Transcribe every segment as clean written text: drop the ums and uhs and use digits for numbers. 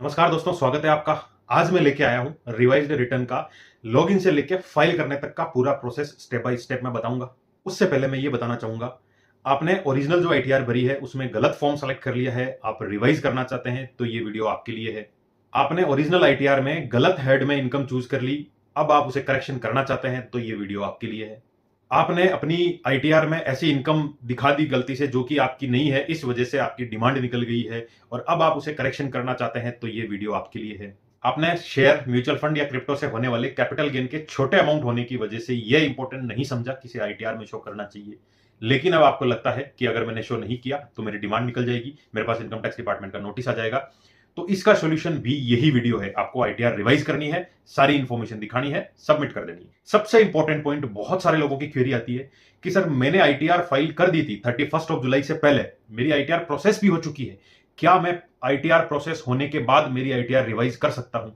नमस्कार दोस्तों, स्वागत है आपका। आज मैं लेके आया हूं रिवाइज्ड रिटर्न का लॉगिन से लेके फाइल करने तक का पूरा प्रोसेस स्टेप बाय स्टेप मैं बताऊंगा। उससे पहले मैं ये बताना चाहूंगा, आपने ओरिजिनल जो आईटीआर भरी है उसमें गलत फॉर्म सेलेक्ट कर लिया है, आप रिवाइज करना चाहते हैं तो ये वीडियो आपके लिए है। आपने ओरिजिनल आईटीआर में गलत हेड में इनकम चूज कर ली, अब आप उसे करेक्शन करना चाहते हैं तो ये वीडियो आपके लिए है। आपने अपनी आईटीआर में ऐसी इनकम दिखा दी गलती से जो कि आपकी नहीं है, इस वजह से आपकी डिमांड निकल गई है और अब आप उसे करेक्शन करना चाहते हैं तो ये वीडियो आपके लिए है। आपने शेयर, म्यूचुअल फंड या क्रिप्टो से होने वाले कैपिटल गेन के छोटे अमाउंट होने की वजह से ये इंपॉर्टेंट नहीं समझा किसी आईटीआर में शो करना चाहिए, लेकिन अब आपको लगता है कि अगर मैंने शो नहीं किया तो मेरी डिमांड निकल जाएगी, मेरे पास इनकम टैक्स डिपार्टमेंट का नोटिस आ जाएगा। तो इसका सॉल्यूशन भी यही वीडियो है। आपको आईटीआर रिवाइज करनी है, सारी इंफॉर्मेशन दिखानी है, सबमिट कर देनी है। सबसे इंपॉर्टेंट पॉइंट, बहुत सारे लोगों की क्वेरी आती है कि सर मैंने आईटीआर फाइल कर दी थी 31 जुलाई से पहले, मेरी आईटीआर प्रोसेस भी हो चुकी है, क्या मैं आईटीआर प्रोसेस होने के बाद मेरी आईटीआर रिवाइज कर सकता हूं?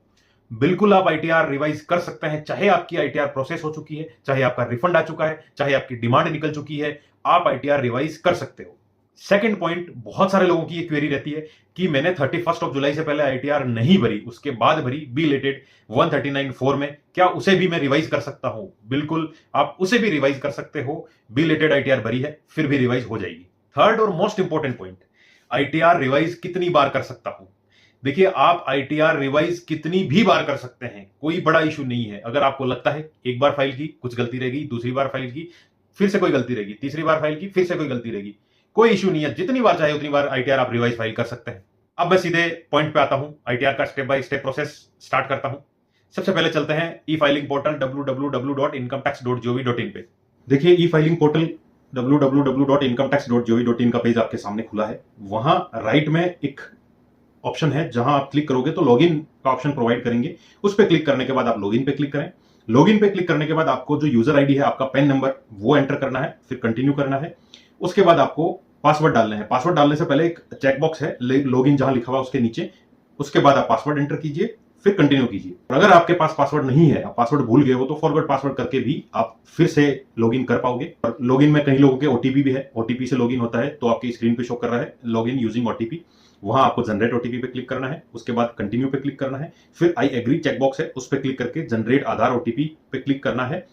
बिल्कुल आप आईटीआर रिवाइज कर सकते हैं, चाहे आपकी आईटीआर प्रोसेस हो चुकी है, चाहे आपका रिफंड आ चुका है, चाहे आपकी डिमांड निकल चुकी है, आप आईटीआर रिवाइज कर सकते हो। सेकंड पॉइंट, बहुत सारे लोगों की ये क्वेरी रहती है कि मैंने 31 जुलाई से पहले आईटीआर नहीं भरी, उसके बाद भरी बी रिलेटेड 139(4) में, क्या उसे भी मैं रिवाइज कर सकता हूं? बिल्कुल आप उसे भी रिवाइज कर सकते हो। बी रिलेटेड आईटीआर भरी है, फिर भी रिवाइज हो जाएगी। थर्ड और most important point, ITR revise कितनी बार कर सकता हूं? देखिए, आप आईटीआर रिवाइज कितनी भी बार कर सकते हैं, कोई बड़ा इशू नहीं है। अगर आपको लगता है एक बार फाइल की कुछ गलती रहेगी, दूसरी बार फाइल की फिर से कोई गलती रहेगी, तीसरी बार फाइल की फिर से कोई गलती रहेगी, कोई इशू नहीं है। जितनी बार चाहे उतनी बार आईटीआर आप रिवाइज फाइल कर सकते हैं। अब मैं सीधे पॉइंट पे आता हूं, आईटीआर का step by step process start करता हूं। सबसे पहले चलते हैं ई फाइलिंग पोर्टल www.incometax.gov.in पे। देखिए, ई फाइलिंग पोर्टल www.incometax.gov.in का पेज आपके सामने खुला है। वहां राइट में एक ऑप्शन है, जहां आप क्लिक करोगे तो लॉगिन का ऑप्शन प्रोवाइड करेंगे। उस पर क्लिक करने के बाद आप लॉगिन पे क्लिक करें। लॉगिन पे क्लिक करने के बाद आपको जो यूजर आईडी है, आपका पैन नंबर, वो एंटर करना है, फिर कंटिन्यू करना है। उसके बाद आपको पासवर्ड डालना है। पासवर्ड डालने से पहले एक चेकबॉक्स है लॉगिन जहां लिखा हुआ उसके नीचे, उसके बाद आप पासवर्ड एंटर कीजिए, फिर कंटिन्यू कीजिए। और अगर आपके पास पासवर्ड नहीं है, आप पासवर्ड भूल गए हो, तो फॉरवर्ड पासवर्ड करके भी आप फिर से लॉगिन कर पाओगे। और लॉगिन में कई लोगों के ओटीपी भी है, ओटीपी से लॉगिन होता है, तो आपकी स्क्रीन पे शो कर रहा है लॉगिन यूजिंग ओटीपी। वहां आपको जनरेट ओटीपी पे क्लिक करना है, उसके बाद कंटिन्यू पे क्लिक करना है, फिर आई एग्री चेकबॉक्स है, उस पर क्लिक करके जनरेट आधार ओटीपी पे क्लिक करना है।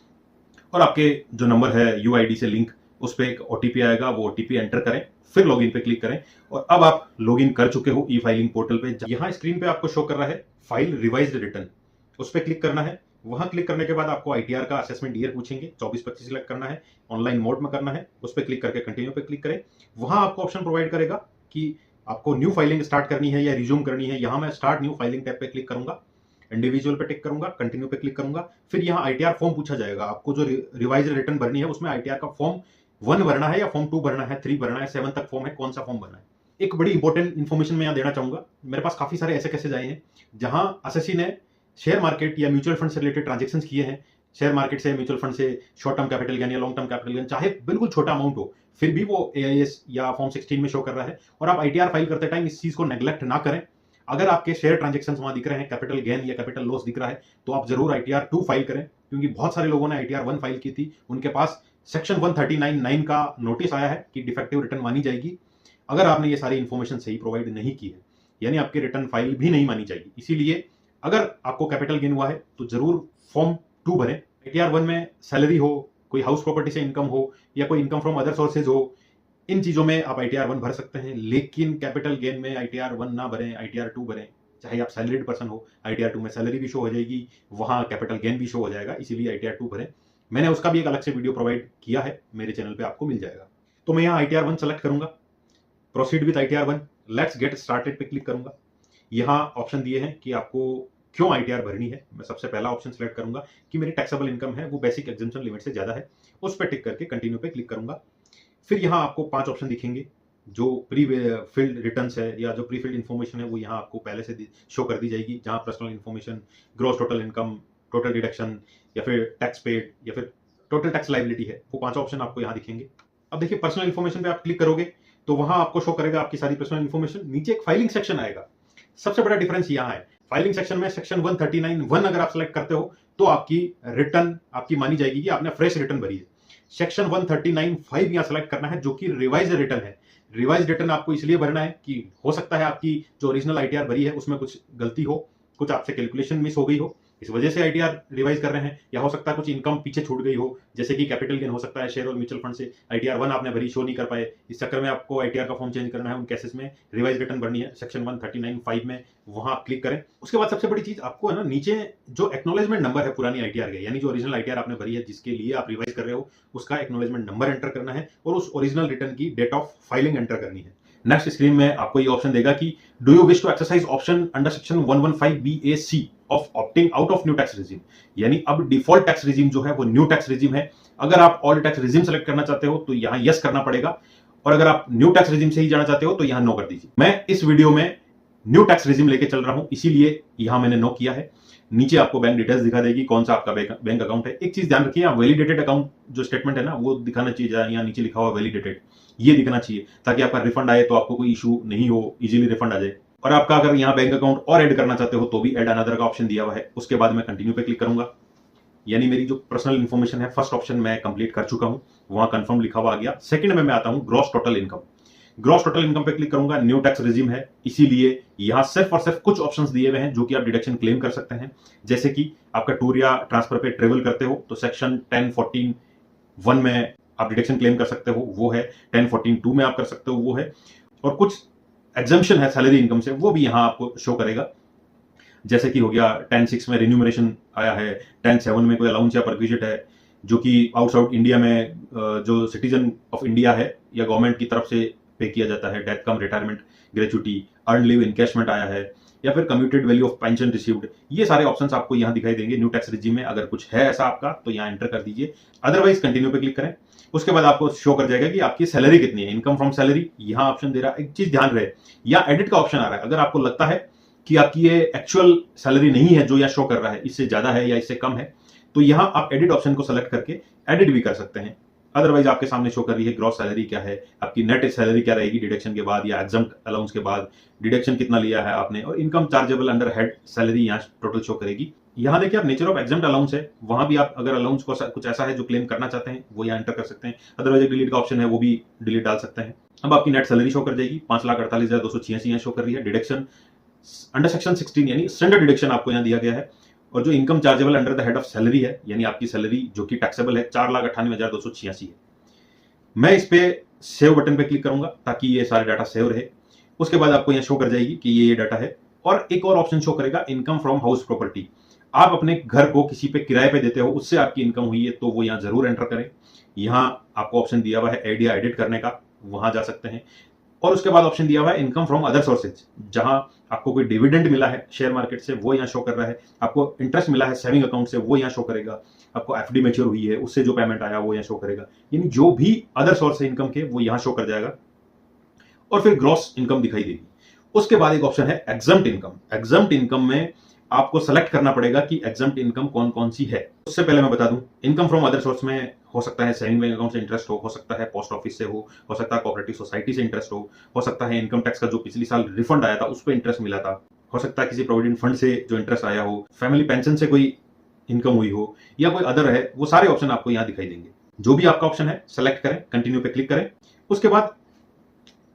और आपके जो नंबर है यूआईडी से लिंक, उस पर एक ओटीपी आएगा, वो ओटीपी एंटर करें, फिर लॉगिन पे क्लिक करें। और अब आप लॉगिन कर चुके हो ई फाइलिंग पोर्टल पे। यहां स्क्रीन पे आपको शो कर रहा है फाइल रिवाइज्ड रिटर्न, उस पर क्लिक करना है। वहां क्लिक करने के बाद आपको आईटीआर का असेसमेंट ईयर पूछेंगे, 24-25 सिलेक्ट करना है, ऑनलाइन मोड में करना है, उस पर क्लिक करके कंटिन्यू पे क्लिक करें। वहां आपको ऑप्शन प्रोवाइड करेगा कि आपको न्यू फाइलिंग स्टार्ट करनी है या रिज्यूम करनी है। यहां मैं स्टार्ट न्यू फाइलिंग टैब पे क्लिक करूंगा, इंडिविजुअल पे टिक करूंगा, कंटिन्यू पे क्लिक करूंगा। फिर यहाँ आईटीआर फॉर्म पूछा जाएगा, आपको जो रिवाइज रिटर्न भरनी है उसमें आईटीआर का फॉर्म 1 भरना है या फॉर्म 2 भरना है, 3 भरना है, 7 तक फॉर्म है, कौन सा फॉर्म भरना है। एक बड़ी इंपॉर्टेंट इन्फॉर्मेशन मैं यहाँ देना चाहूंगा। मेरे पास काफी सारे ऐसे केसेज आए हैं जहां असेसी ने शेयर मार्केट या म्यूचुअल फंड से रिलेटेड ट्रांजेक्शन किए हैं। शेयर मार्केट से, म्यूचुअल फंड से शॉर्ट टर्म कैपिटल गेन या लॉन्ग टर्म कैपिटल गेन, चाहे बिल्कुल छोटा अमाउंट हो, फिर भी वो एआईएस या फॉर्म 16 में शो कर रहा है। और आप आईटीआर फाइल करते टाइम इस चीज को नेग्लेक्ट ना करें। अगर आपके शेयर ट्रांजेक्शन वहां दिख रहे हैं, कैपिटल गेन या कैपिटल लॉस दिख रहा है, तो आप जरूर आईटीआर 2 फाइल करें, क्योंकि बहुत सारे लोगों ने आईटीआर 1 फाइल की थी, उनके पास सेक्शन 139(9) का नोटिस आया है कि डिफेक्टिव रिटर्न मानी जाएगी। अगर आपने ये सारी इंफॉर्मेशन सही प्रोवाइड नहीं की है, यानी आपकी रिटर्न फाइल भी नहीं मानी जाएगी। इसीलिए अगर आपको कैपिटल गेन हुआ है तो जरूर फॉर्म 2 भरें। आईटीआर 1 में सैलरी हो, कोई हाउस प्रॉपर्टी से इनकम हो, या कोई इनकम फ्रॉम अदर सोर्सेज हो, इन चीजों में आप आईटीआर 1 भर सकते हैं। लेकिन कैपिटल गेन में आईटीआर 1 ना भरें, आईटीआर 2 भरें। चाहे आप सैलरीड पर्सन हो, आईटीआर 2 में सैलरी भी शो हो जाएगी, वहां कैपिटल गेन भी शो हो जाएगा, इसीलिए आईटीआर 2 भरें। मैंने उसका भी एक अलग से वीडियो प्रोवाइड किया है, मेरे चैनल पे आपको मिल जाएगा। तो मैं यहाँ आईटीआर 1 सेलेक्ट करूंगा, proceed with ITR 1, let's get started पे क्लिक करूंगा। यहाँ ऑप्शन दिए हैं कि आपको क्यों आईटीआर भरनी है। मैं सबसे पहला ऑप्शन सेलेक्ट करूंगा कि मेरी टैक्सेबल इनकम है वो बेसिक एग्जेम्पशन लिमिट से ज्यादा है, उस पर टिक करके कंटिन्यू पे क्लिक करूंगा। फिर यहाँ आपको 5 ऑप्शन दिखेंगे, जो प्री फिल्ड रिटर्न्स है या जो प्री फिल्ड इन्फॉर्मेशन है वो यहाँ आपको पहले से शो कर दी जाएगी, जहाँ personal information, gross total income, total deduction, या फिर टैक्स पेड, या फिर टोटल टैक्स लाइबिलिटी है। वो 5 ऑप्शन आपको यहाँ दिखेंगे। अब देखिए, पर्सनल इन्फॉर्मेशन पे आप क्लिक करोगे तो वहां आपको शो करेगा आपकी सारी पर्सनल इन्फॉर्मेशन। नीचे एक फाइलिंग सेक्शन आएगा। सबसे बड़ा डिफरेंस यहाँ है, फाइलिंग सेक्शन में सेक्शन 139(1) अगर आप सेलेक्ट करते हो तो आपकी रिटर्न आपकी मानी जाएगी कि आपने फ्रेश रिटर्न भरी है। सेक्शन 139(5) यहाँ सेलेक्ट करना है, जो कि रिवाइज रिटर्न है। रिवाइज रिटर्न आपको इसलिए भरना है कि हो सकता है आपकी जो ओरिजिनल आईटीआर भरी है उसमें कुछ गलती हो, कुछ आपसे कैलकुलेशन मिस हो गई हो, इस वजह से आईटीआर रिवाइज कर रहे हैं, या हो सकता है कुछ इनकम पीछे छूट गई हो, जैसे कि कैपिटल गेन हो सकता है शेयर और म्यूचुअल फंड से आईटीआर 1 आपने भरी, शो नहीं कर पाए, इस चक्कर में आपको आईटीआर का फॉर्म चेंज करना है, उन केसेस में रिवाइज रिटर्न भरनी है सेक्शन 139(5) में, वहां आप क्लिक करें। उसके बाद सबसे बड़ी चीज आपको है ना, नीचे जो एक्नॉलेजमेंट नंबर है पुरानी आईटीआर के, यानी जो ओरिजिनल आईटीआर आपने भरी है जिसके लिए आप रिवाइज कर रहे हो, उसका एक्नॉलेजमेंट नंबर एंटर करना है और उस ओरिजिनल रिटर्न की डेट ऑफ फाइलिंग एंटर करनी है। नेक्स्ट स्क्रीन में आपको ये ऑप्शन देगा कि do you wish to exercise option under section 115(b)(a)(c) of opting out of new tax regime, यानी अब डिफॉल्ट टैक्स रिजीम जो है वो न्यू टैक्स रिजीम है। अगर आप ऑल टैक्स रिजीम सेलेक्ट करना चाहते हो तो यहां यस करना पड़ेगा, और अगर आप न्यू टैक्स रिजीम से ही जाना चाहते हो तो यहां नो कर दीजिए। मैं इस वीडियो में न्यू टैक्स रिजीम लेके चल रहा हूं, इसीलिए यहां मैंने नो किया है। नीचे आपको बैंक डिटेल्स दिखा देगी कौन सा आपका बैंक अकाउंट है। एक चीज ध्यान रखिए, वैलिडेटेड अकाउंट जो स्टेटमेंट है ना वो दिखाना चाहिए, यहाँ नीचे लिखा हुआ वैलिडेटेड, ये दिखना चाहिए ताकि आपका रिफंड आए तो आपको कोई इशू नहीं हो, इजीली रिफंड आ जाए। और आपका अगर यहाँ बैंक अकाउंट और ऐड करना चाहते हो तो भी ऐड अनदर का ऑप्शन दिया हुआ है। उसके बाद मैं कंटिन्यू पे क्लिक करूंगा, यानी मेरी जो पर्सनल इन्फॉर्मेशन है फर्स्ट ऑप्शन मैं कंप्लीट कर चुका हूं, वहां कंफर्म लिखा हुआ आ गया। सेकंड में मैं आता हूं gross total income. Gross total income पे क्लिक करूंगा, न्यू टैक्स रिजीम है इसीलिए यहां सिर्फ और सिर्फ कुछ ऑप्शंस दिए हुए हैं जो कि आप डिडक्शन क्लेम कर सकते हैं। जैसे कि आपका टूर या ट्रांसफर पे ट्रेवल करते हो तो सेक्शन 1014(1) में आप डिडक्शन क्लेम कर सकते हो, वो है। 1014(2) में आप कर सकते हो, वो है। और कुछ एग्जम्पशन है सैलरी इनकम से, वो भी यहां आपको शो करेगा। जैसे कि हो गया 10(6) में रिन्यूमरेशन आया है, 10(7) में कोई अलाउंस या परक्विजिट है जो कि आउटसाइड इंडिया में जो सिटीजन ऑफ इंडिया है या गवर्नमेंट की तरफ से पे किया जाता है, death cum retirement gratuity, earn leave encashment आया है, या फिर commuted value of pension received. ये सारे ऑप्शंस आपको यहां दिखाई देंगे न्यू टैक्स रिजीम में। अगर कुछ है ऐसा आपका तो यहां एंटर कर दीजिए, अदरवाइज कंटिन्यू पे क्लिक करें। उसके बाद आपको शो कर जाएगा कि आपकी सैलरी कितनी है, इनकम फ्रॉम सैलरी यहां ऑप्शन दे रहा है। एक चीज ध्यान रहे, या एडिट का ऑप्शन आ रहा है। अगर आपको लगता है कि आपकी ये एक्चुअल सैलरी नहीं है जो यहां शो कर रहा है, इससे ज्यादा है या इससे कम है, तो यहां आप एडिट ऑप्शन को सेलेक्ट करके एडिट भी कर सकते हैं। अदरवाइज आपके सामने शो कर रही है ग्रॉस सैलरी क्या है, आपकी नेट सैलरी क्या रहेगी डिडक्शन के बाद या एग्जम्प्ट अलाउंस के बाद, डिडक्शन कितना लिया है आपने, और income chargeable under head salary यहाँ टोटल शो करेगी। यहाँ देखिए आप नेचर ऑफ एग्जम्प्ट अलाउंस है, वहां भी आप अगर अलाउंस को कुछ ऐसा है जो क्लेम करना चाहते हैं वो यहाँ एंटर कर सकते हैं। अदरवाइज डिलीट का ऑप्शन है, वो भी डिलीट डाल सकते हैं। अब आपकी नेट सैलरी शो कर जाएगी 5,48,286 शो कर रही है। डिडक्शन अंडर सेक्शन 16 यानी स्टैंडर्ड डिडक्शन आपको यहाँ दिया गया है। और जो income chargeable under the head of salary है, यानी आपकी सैलरी जो कि टैक्सेबल है 4,98,286 है। मैं इस पे सेव बटन पे क्लिक करूंगा ताकि ये सारे डाटा सेव रहे। उसके बाद आपको यहाँ शो कर जाएगी कि ये डाटा है। और एक और ऑप्शन शो करेगा इनकम फ्रॉम हाउस प्रॉपर्टी। आप अपने घर को किसी पे किराए पे देते हो, उससे आपकी इनकम हुई है तो वो यहाँ जरूर एंटर करें। यहाँ आपको ऑप्शन दिया हुआ है ऐड या एडिट करने का, वहां जा सकते हैं। और उसके बाद ऑप्शन दिया हुआ है इनकम फ्रॉम अदर सोर्सेज, जहां आपको कोई डिविडेंड मिला है शेयर मार्केट से वो यहाँ शो कर रहा है, आपको इंटरेस्ट मिला है सेविंग अकाउंट से वो यहाँ शो करेगा, आपको एफडी मैच्योर हुई है उससे जो पेमेंट आया वो यहाँ शो करेगा। यानी जो भी अदर सोर्स है इनकम के वो यहाँ शो कर जाएगा। और फिर ग्रॉस इनकम दिखाई देगी। उसके बाद एक ऑप्शन है एग्जम्प्ट इनकम। एग्जम्प्ट इनकम में आपको सेलेक्ट करना पड़ेगा कि एग्जम्प्ट इनकम कौन कौन सी है। उससे पहले मैं बता दूं, इनकम फ्रॉम अदर सोर्स में हो सकता है सेविंग बैंक अकाउंट से इंटरेस्ट हो सकता है पोस्ट ऑफिस से हो सकता है कोऑपरेटिव सोसाइटी से इंटरेस्ट हो सकता है इनकम टैक्स का जो पिछली साल रिफंड आया था उस पर इंटरेस्ट मिला था, हो सकता है किसी प्रोविडेंट फंड से जो इंटरेस्ट आया हो, फैमिली पेंशन से कोई इनकम हुई हो, या कोई अदर है। वो सारे ऑप्शन आपको यहाँ दिखाई देंगे। जो भी आपका ऑप्शन है सेलेक्ट करें, कंटिन्यू पे क्लिक करें। उसके बाद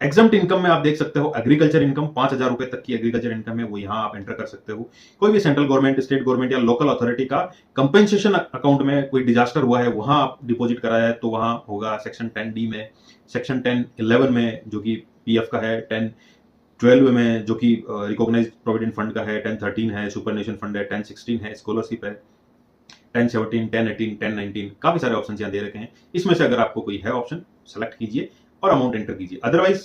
एग्जम्प्ट इनकम में आप देख सकते हो एग्रीकल्चर इनकम 5,000 रुपए तक की एग्रीकल्चर इनकम है वो यहाँ आप एंटर कर सकते हो। कोई भी सेंट्रल गवर्नमेंट, स्टेट गवर्नमेंट या लोकल अथॉरिटी का कंपेंसेशन अकाउंट में कोई डिजास्टर हुआ है वहां आप डिपॉजिट कराया है तो वहां होगा सेक्शन 10D में, सेक्शन 1011 में जो कि पीएफ का है, 1012 में जो कि रिकॉग्नाइज्ड प्रोविडेंट फंड का है, 1013 है सुपर नेशन फंड है, 1016 है स्कॉलरशिप है, 1017, 1018, 1019 काफी सारे ऑप्शन यहाँ दे रखे हैं। इसमें से अगर आपको कोई है ऑप्शन सेलेक्ट कीजिए और अमाउंट एंटर कीजिए, अदरवाइज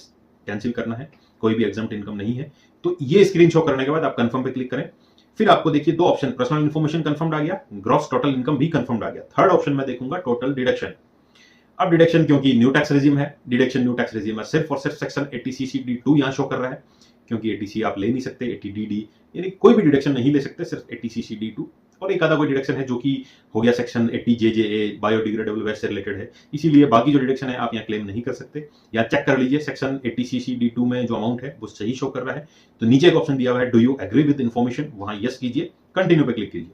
कैंसिल करना है। कोई भी एग्जम्प्ट इनकम नहीं है। तो ये स्क्रीन शो करने के बाद आप कंफर्म पे क्लिक करें। फिर आपको देखिए दो ऑप्शन, पर्सनल इन्फॉर्मेशन कंफर्म्ड आ गया, ग्रॉस टोटल इनकम भी कंफर्म्ड आ गया। थर्ड ऑप्शन में देखूंगा टोटल डिडक्शन। अब डिडक्शन क्योंकि न्यू टैक्स रेजिम है, डिडक्शन न्यू टैक्स रेजिम है, सिर्फ और सिर्फ सेक्शन 80CC(d)(2) यहाँ शो कर रहा है क्योंकि 80C आप ले नहीं सकते, 80DD यानी कोई भी डिडक्शन नहीं ले सकते, सिर्फ 80CC(d)(2) और एक आधा कोई डिडक्शन है जो कि हो गया सेक्शन 80JJA बायोडिग्रेडेबल वेस्ट से रिलेटेड है, इसीलिए बाकी जो डिडक्शन है आप यहाँ क्लेम नहीं कर सकते। या चेक कर लीजिए सेक्शन 80CC(d)(2) में जो अमाउंट है वो सही शो कर रहा है। तो नीचे एक ऑप्शन दिया हुआ है do you agree with information, वहां यस कीजिए, कंटिन्यू पे क्लिक कीजिए।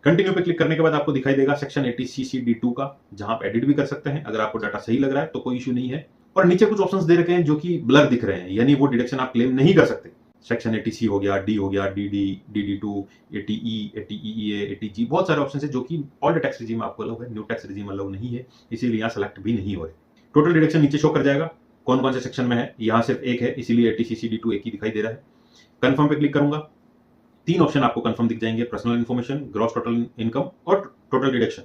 कंटिन्यू पे क्लिक करने के बाद आपको दिखाई देगा सेक्शन 80CC(d)(2) का, जहां आप एडिट भी कर सकते हैं। अगर आपको डाटा सही लग रहा है तो कोई इशू नहीं है, और नीचे कुछ ऑप्शंस दे रखे हैं जो कि ब्लर दिख रहे हैं, यानी वो डिडक्शन आप क्लेम नहीं कर सकते। सेक्शन 80C हो गया, डी हो गया, DD, DD2, 80E, 80EE, 80G, बहुत सारे ऑप्शन है जो कि ओल्ड टैक्स रिजीम आपको अलाउ है, न्यू टैक्स रिजीम अलाउ नहीं है, इसीलिए यहाँ सेलेक्ट भी नहीं हो रहे। टोटल डिडक्शन नीचे शो कर जाएगा, कौन कौन से सेक्शन में है, यहाँ सिर्फ एक है, इसीलिए 80CC D2 एक ही दिखाई दे रहा है। कंफर्म पे क्लिक करूंगा, 3 ऑप्शन आपको कंफर्म दिख जाएंगे, personal information, gross total income और टोटल डिडक्शन।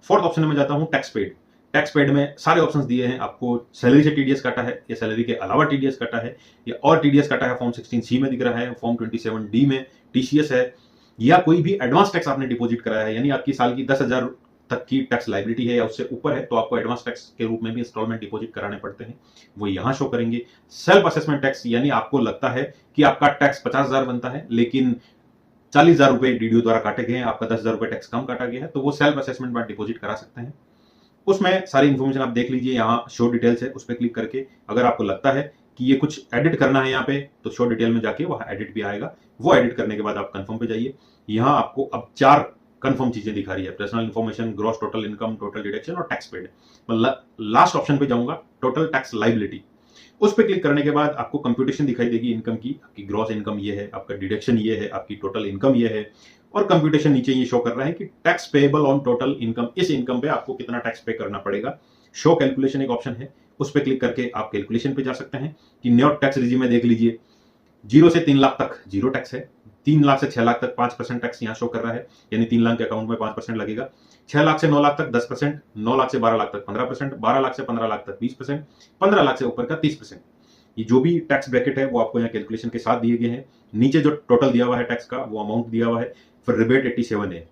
फोर्थ ऑप्शन में जाता हूं, टैक्स पेड। टैक्स पेड में सारे ऑप्शंस दिए हैं आपको, सैलरी से टीडीएस काटा है या सैलरी के अलावा टीडीएस काटा है या और टीडीएस काटा है, फॉर्म 16C में दिख रहा है, फॉर्म 27D में टीसीएस है, या कोई भी एडवांस टैक्स आपने डिपॉजिट कराया है, यानी आपकी साल की 10,000 तक की टैक्स लाइबिलिटी है या उससे ऊपर है, तो आपको एडवांस टैक्स के रूप में भी इंस्टॉलमेंट डिपॉजिट कराने पड़ते हैं, वो यहां शो करेंगे। सेल्फ असेसमेंट टैक्स, यानी आपको लगता है कि आपका टैक्स 50,000 बनता है लेकिन 40,000 रुपए डीडीओ द्वारा काटे गए हैं, आपका 10,000 रुपए टैक्स कम काटा गया है, तो वो सेल्फ असेसमेंट में डिपॉजिट करा सकते हैं। उसमें सारी इन्फॉर्मेशन आप देख लीजिए, यहाँ शो डिटेल्स है, उस पर क्लिक करके अगर आपको लगता है कि ये कुछ एडिट करना है यहाँ पे, तो शो डिटेल में जाके वहां एडिट भी आएगा, वो एडिट करने के बाद आप कंफर्म पे जाइए। यहाँ आपको अब 4 कंफर्म चीजें दिखा रही है, personal information, gross total income, total deduction और टैक्स पेड। लास्ट ऑप्शन पे जाऊंगा, टोटल टैक्स लाइबिलिटी, उस पर क्लिक करने के बाद आपको कंप्यूटेशन दिखाई देगी इनकम की, आपकी ग्रॉस इनकम ये है, आपका डिडक्शन ये है, आपकी टोटल इनकम ये है, और कंप्यूटेशन नीचे ये शो कर रहा है कि tax payable on total income, इस इनकम पे आपको कितना टैक्स पे करना पड़ेगा। शो कैलकुलेशन एक ऑप्शन है, उस पर क्लिक करके आप कैलकुलेशन पे जा सकते हैं कि न्यू टैक्स रिजीम में देख लीजिए 0 से 3 लाख तक 0 टैक्स है, 3 लाख से 6 लाख तक 5% टैक्स यहाँ शो कर रहा है, यानी 3 लाख के अकाउंट में 5% लगेगा, 6 लाख से 9 लाख तक 10%, 9 लाख से 12 लाख तक 15%, 12 लाख से 15 लाख तक 20%, 15 लाख से ऊपर का 30%। ये जो भी टैक्स ब्रैकेट है वो आपको यहाँ कैलकुलेशन के साथ दिए गए हैं। नीचे जो टोटल दिया हुआ है टैक्स का वो अमाउंट दिया हुआ है, फिर रिबेट 87 है।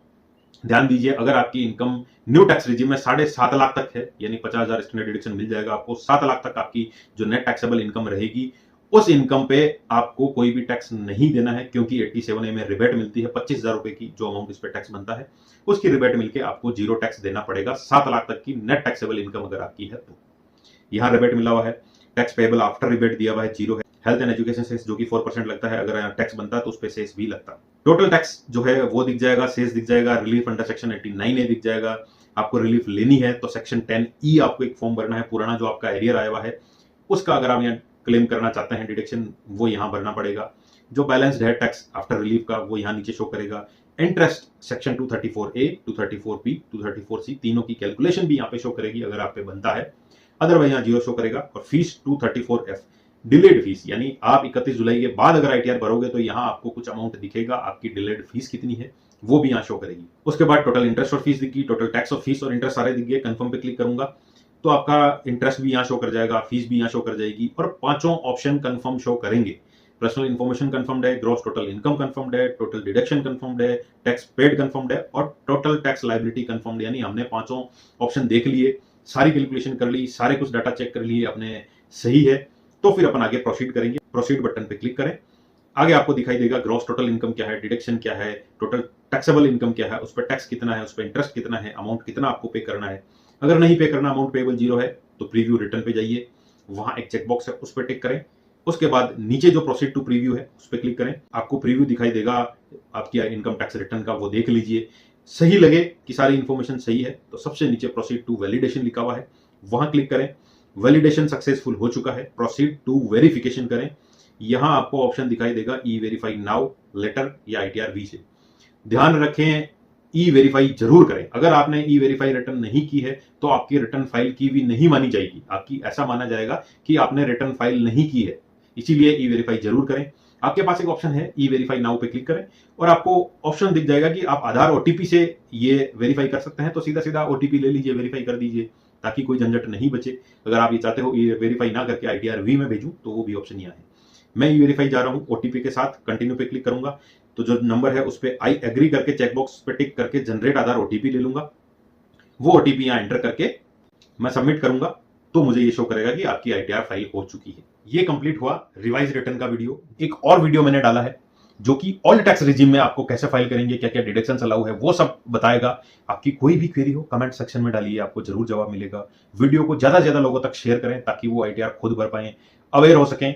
ध्यान दीजिए, अगर आपकी इनकम न्यू टैक्स रिजीम में 7.5 लाख तक है, यानी 50,000 स्टैंडर्ड डिडक्शन मिल जाएगा आपको, 7 लाख तक आपकी जो नेट टैक्सेबल इनकम रहेगी, उस इनकम पे आपको कोई भी टैक्स नहीं देना है, क्योंकि 87A में रिबेट मिलती है 25,000 रुपए की, जो अमाउंट इस पे टैक्स बनता है उसकी रिबेट मिलकर आपको 0 टैक्स देना पड़ेगा। 7 लाख तक की नेट टैक्सेबल इनकम अगर आपकी है तो यहाँ रिबेट मिला हुआ है। टैक्स पेएबल आफ्टर रिबेट दिया हुआ है 0 है। हेल्थ एंड एजुकेशन सेस जो कि 4% लगता है, अगर यहाँ टैक्स बनता है तो उस पर सेस भी लगता है। टोटल टैक्स जो है वो दिख जाएगा, सेस दिख जाएगा, रिलीफ अंडर सेक्शन 89A दिख जाएगा। आपको रिलीफ लेनी है तो सेक्शन 10E आपको एक फॉर्म भरना है, पुराना जो आपका एरियर आया हुआ है उसका अगर आप यहाँ क्लेम करना चाहते हैं डिडक्शन, वो यहाँ भरना पड़ेगा। जो बैलेंस्ड है टैक्स आफ्टर रिलीफ का वो यहाँ नीचे शो करेगा। Interest section 234A, 234B, 234C तीनों की कैलकुलेशन भी यहाँ पे शो करेगी अगर आप पे बनता है, अदरवाइज यहाँ 0 शो करेगा। और फीस 234F डिलेड फीस, यानी आप 31 जुलाई के बाद अगर आईटीआर भरोगे तो यहाँ आपको कुछ अमाउंट दिखेगा, आपकी डिलेड फीस कितनी है वो भी यहाँ शो करेगी। उसके बाद टोटल इंटरेस्ट और फीस दिखी, टोटल टैक्स और फीस और इंटरेस्ट सारे दिख गए। कंफर्म पे क्लिक करूंगा तो आपका इंटरेस्ट भी यहाँ शो कर जाएगा, फीस भी यहाँ शो कर जाएगी, और पांचों ऑप्शन कंफर्म शो करेंगे। पर्सनल इन्फॉर्मेशन कंफर्म्ड है, ग्रॉस टोटल इनकम कंफर्म्ड है, टोटल डिडक्शन कंफर्म्ड है, टैक्स पेड कंफर्म्ड है और टोटल टैक्स लायबिलिटी कंफर्म्ड। यानी हमने पांचों ऑप्शन देख लिए, सारी कैलकुलेशन कर ली, सारे कुछ डाटा चेक कर लिए, अपने सही है तो फिर अपन आगे प्रोसीड करेंगे। प्रोसीड बटन पे क्लिक करें, आगे आपको दिखाई देगा ग्रॉस टोटल इनकम क्या है, डिडक्शन क्या है, टोटल टैक्सेबल इनकम क्या है, उस पर टैक्स कितना है, उस पर इंटरेस्ट कितना है, अमाउंट कितना आपको पे करना है। अगर नहीं पे करना, अमाउंट पेएबल 0 है तो प्रीव्यू रिटर्न पे जाइए, वहां एक चेकबॉक्स है उस पर टिक करें। उसके बाद नीचे जो प्रोसीड टू प्रीव्यू है उस पर क्लिक करें, आपको प्रीव्यू दिखाई देगा आपकी इनकम टैक्स रिटर्न का, वो देख लीजिए। सही लगे कि सारी इंफॉर्मेशन सही है तो सबसे नीचे प्रोसीड टू वैलिडेशन लिखा हुआ है, वहां क्लिक करें। वैलिडेशन सक्सेसफुल हो चुका है, प्रोसीड टू वेरिफिकेशन करें। यहां आपको ऑप्शन दिखाई देगा ई वेरीफाई नाउ, लेटर या आईटीआर वी से। ध्यान रखें, ई वेरीफाई जरूर करें। अगर आपने ई वेरीफाई रिटर्न नहीं की है तो आपकी रिटर्न फाइल की भी नहीं मानी जाएगी, आपकी ऐसा माना जाएगा कि आपने रिटर्न फाइल नहीं की है, इसीलिए ई वेरीफाई जरूर करें। आपके पास एक ऑप्शन है ई वेरीफाई नाउ पे क्लिक करें और आपको ऑप्शन दिख जाएगा कि आप आधार ओटीपी से ये वेरीफाई कर सकते हैं, तो सीधा सीधा ओटीपी ले लीजिए, वेरीफाई कर दीजिए ताकि कोई झंझट नहीं बचे। अगर आप ये चाहते हो ई वेरीफाई ना करके आईटीआर वी में भेजूं तो वो भी ऑप्शन यहाँ है। मैं ई वेरीफाई जा रहा हूं ओटीपी के साथ, कंटिन्यू पे क्लिक करूंगा तो जो नंबर है उस पर आई एग्री करके चेकबॉक्स पे टिक करके जनरेट आधार ओटीपी ले लूंगा। वो ओटीपी यहाँ एंटर करके मैं सबमिट करूंगा तो मुझे ये शो करेगा कि आपकी आईटीआर फाइल हो चुकी है। ये कंप्लीट हुआ रिवाइज रिटर्न का वीडियो। एक और वीडियो मैंने डाला है जो कि ओल्ड टैक्स रिजीम में आपको कैसे फाइल करेंगे, क्या क्या डिडक्शंस अलाउ है, वो सब बताएगा। आपकी कोई भी क्वेरी हो कमेंट सेक्शन में डालिए, आपको जरूर जवाब मिलेगा। वीडियो को ज्यादा से ज्यादा लोगों तक शेयर करें ताकि वो आईटीआर खुद भर पाए, अवेयर हो सकें।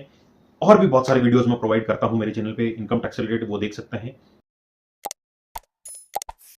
और भी बहुत सारे वीडियोस मैं प्रोवाइड करता हूं मेरे चैनल पे इनकम टैक्स रिलेटेड, वो देख सकते हैं।